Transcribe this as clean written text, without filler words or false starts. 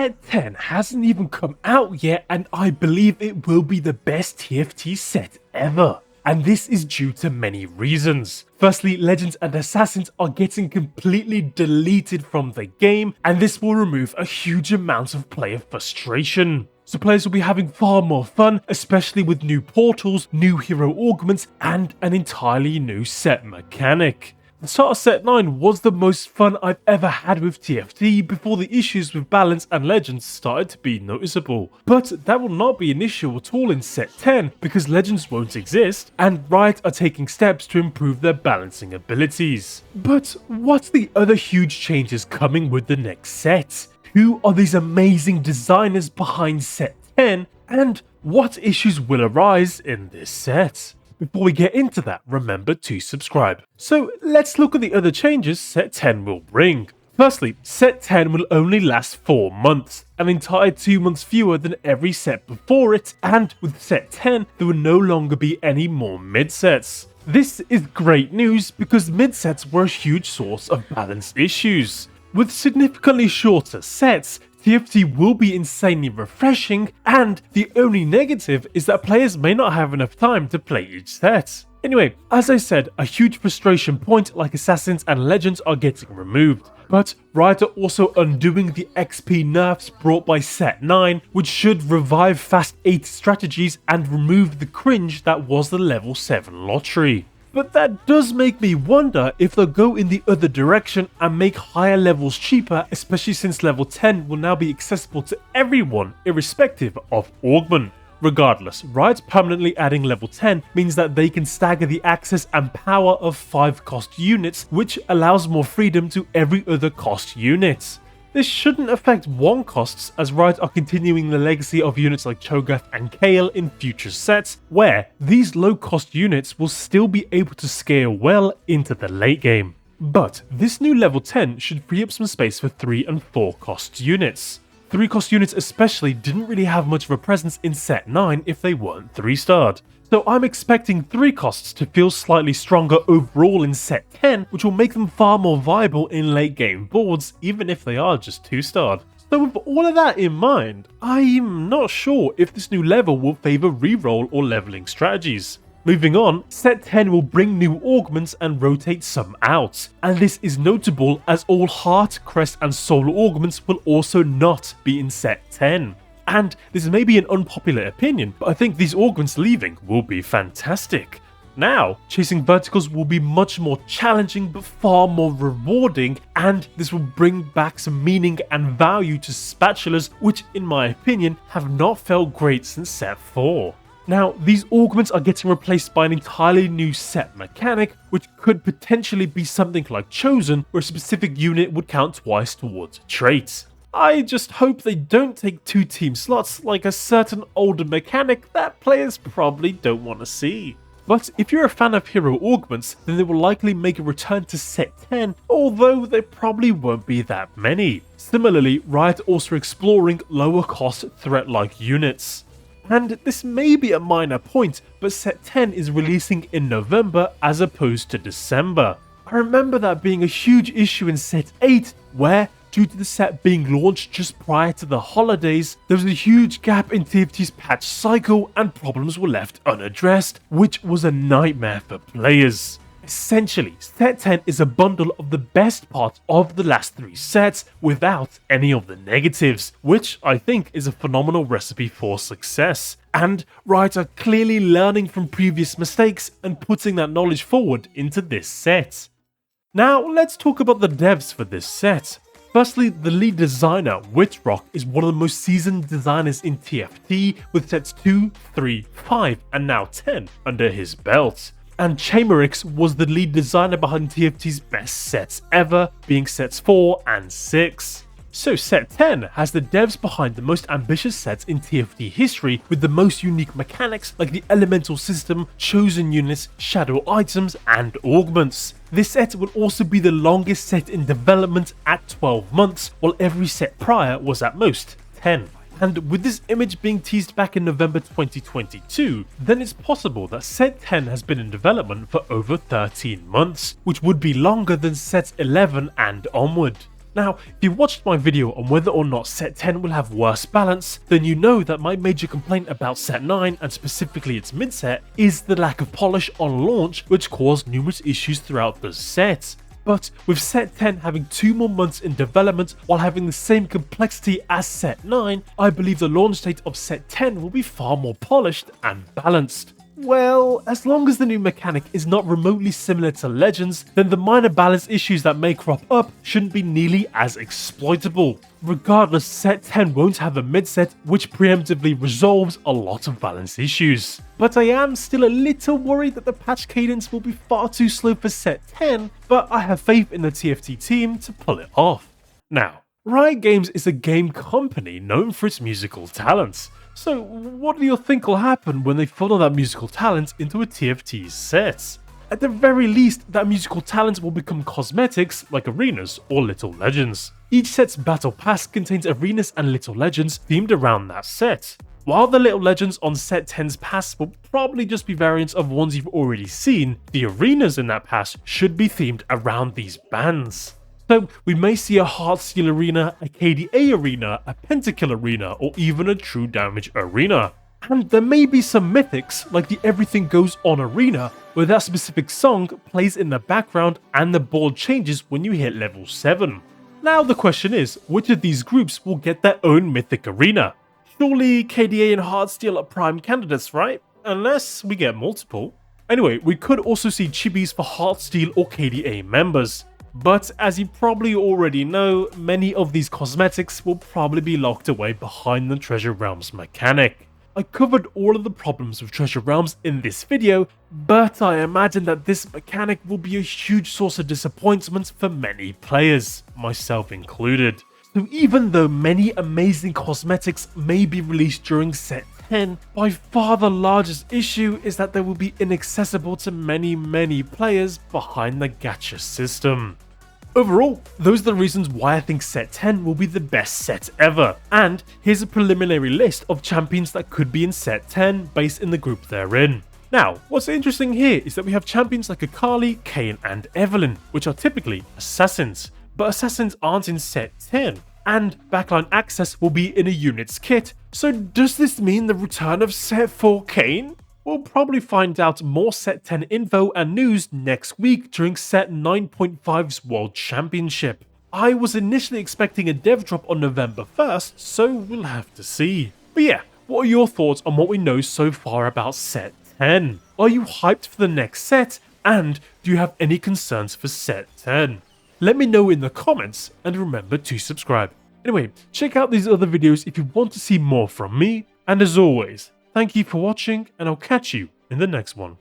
Set 10 hasn't even come out yet, and I believe it will be the best TFT set ever. And this is due to many reasons. Firstly, Legends and Assassins are getting completely deleted from the game, and this will remove a huge amount of player frustration. So players will be having far more fun, especially with new portals, new hero augments, and an entirely new set mechanic. The start of Set 9 was the most fun I've ever had with TFT before the issues with balance and Legends started to be noticeable. But that will not be an issue at all in Set 10 because Legends won't exist and Riot are taking steps to improve their balancing abilities. But what's the other huge changes coming with the next set? Who are these amazing designers behind Set 10 and what issues will arise in this set? Before we get into that, remember to subscribe. So let's look at the other changes Set 10 will bring. Firstly, Set 10 will only last 4 months, an entire 2 months fewer than every set before it, and with Set 10 there will no longer be any more mid-sets. This is great news because mid-sets were a huge source of balance issues. With significantly shorter sets, TFT will be insanely refreshing, and the only negative is that players may not have enough time to play each set. Anyway, as I said, a huge frustration point like Assassins and Legends are getting removed, but Riot are also undoing the XP nerfs brought by Set 9, which should revive Fast 8 strategies and remove the cringe that was the level 7 lottery. But that does make me wonder if they'll go in the other direction and make higher levels cheaper, especially since level 10 will now be accessible to everyone irrespective of augment. Regardless, Riot permanently adding level 10 means that they can stagger the access and power of 5 cost units, which allows more freedom to every other cost unit. This shouldn't affect 1 costs as Riot are continuing the legacy of units like Cho'Gath and Kayle in future sets, where these low cost units will still be able to scale well into the late game. But this new level 10 should free up some space for 3 and 4 cost units. 3 cost units especially didn't really have much of a presence in Set 9 if they weren't 3-starred. So I'm expecting 3 costs to feel slightly stronger overall in Set 10, which will make them far more viable in late game boards, even if they are just 2-starred. So with all of that in mind, I'm not sure if this new level will favour reroll or leveling strategies. Moving on, Set 10 will bring new augments and rotate some out, and this is notable as all Heart, Crest and Soul augments will also not be in Set 10. And this may be an unpopular opinion, but I think these augments leaving will be fantastic. Now, chasing verticals will be much more challenging but far more rewarding, and this will bring back some meaning and value to spatulas, which in my opinion have not felt great since Set 4. Now, these augments are getting replaced by an entirely new set mechanic, which could potentially be something like Chosen, where a specific unit would count twice towards a trait. I just hope they don't take 2 team slots like a certain older mechanic that players probably don't want to see. But if you're a fan of hero augments, then they will likely make a return to Set 10, although there probably won't be that many. Similarly, Riot also exploring lower cost threat-like units. And this may be a minor point, but Set 10 is releasing in November as opposed to December. I remember that being a huge issue in Set 8, where due to the set being launched just prior to the holidays, there was a huge gap in TFT's patch cycle and problems were left unaddressed, which was a nightmare for players. Essentially, Set 10 is a bundle of the best parts of the last 3 sets without any of the negatives, which I think is a phenomenal recipe for success. And Riot are clearly learning from previous mistakes and putting that knowledge forward into this set. Now let's talk about the devs for this set. Firstly, the lead designer, Whitrock, is one of the most seasoned designers in TFT with sets 2, 3, 5 and now 10 under his belt. And Chamerix was the lead designer behind TFT's best sets ever, being sets 4 and 6. So Set 10 has the devs behind the most ambitious sets in TFT history with the most unique mechanics like the elemental system, chosen units, shadow items and augments. This set will also be the longest set in development at 12 months, while every set prior was at most 10. And with this image being teased back in November 2022, then it's possible that Set 10 has been in development for over 13 months, which would be longer than Sets 11 and onward. Now, if you watched my video on whether or not set 10 will have worse balance, then you know that my major complaint about set 9, and specifically its mid-set, is the lack of polish on launch, which caused numerous issues throughout the set. But with set 10 having 2 more months in development while having the same complexity as set 9, I believe the launch date of set 10 will be far more polished and balanced. Well, as long as the new mechanic is not remotely similar to Legends, then the minor balance issues that may crop up shouldn't be nearly as exploitable. Regardless, set 10 won't have a mid-set which preemptively resolves a lot of balance issues. But I am still a little worried that the patch cadence will be far too slow for set 10, but I have faith in the TFT team to pull it off. Now, Riot Games is a game company known for its musical talents. So what do you think will happen when they funnel that musical talent into a TFT set? At the very least, that musical talent will become cosmetics like arenas or Little Legends. Each set's battle pass contains arenas and Little Legends themed around that set. While the Little Legends on set 10's pass will probably just be variants of ones you've already seen, the arenas in that pass should be themed around these bands. So we may see a Heartsteel arena, a KDA arena, a Pentakill arena, or even a True Damage arena. And there may be some mythics, like the Everything Goes On arena, where that specific song plays in the background and the board changes when you hit level 7. Now the question is, which of these groups will get their own mythic arena? Surely KDA and Heartsteel are prime candidates, right? Unless we get multiple. Anyway, we could also see chibis for Heartsteel or KDA members. But as you probably already know, many of these cosmetics will probably be locked away behind the Treasure Realms mechanic. I covered all of the problems with Treasure Realms in this video, but I imagine that this mechanic will be a huge source of disappointment for many players, myself included. So even though many amazing cosmetics may be released during set 10, by far the largest issue is that they will be inaccessible to many players behind the gacha system. Overall, those are the reasons why I think set 10 will be the best set ever, and here's a preliminary list of champions that could be in set 10 based in the group they're in. Now, what's interesting here is that we have champions like Akali, Kayn and Evelynn, which are typically assassins, but assassins aren't in set 10, and backline access will be in a unit's kit, so does this mean the return of set 4 Kayn? We'll probably find out more set 10 info and news next week during set 9.5's World Championship. I was initially expecting a dev drop on November 1st, so we'll have to see. But yeah, what are your thoughts on what we know so far about set 10? Are you hyped for the next set? And do you have any concerns for set 10? Let me know in the comments, and remember to subscribe. Anyway, check out these other videos if you want to see more from me, and as always, thank you for watching, and I'll catch you in the next one.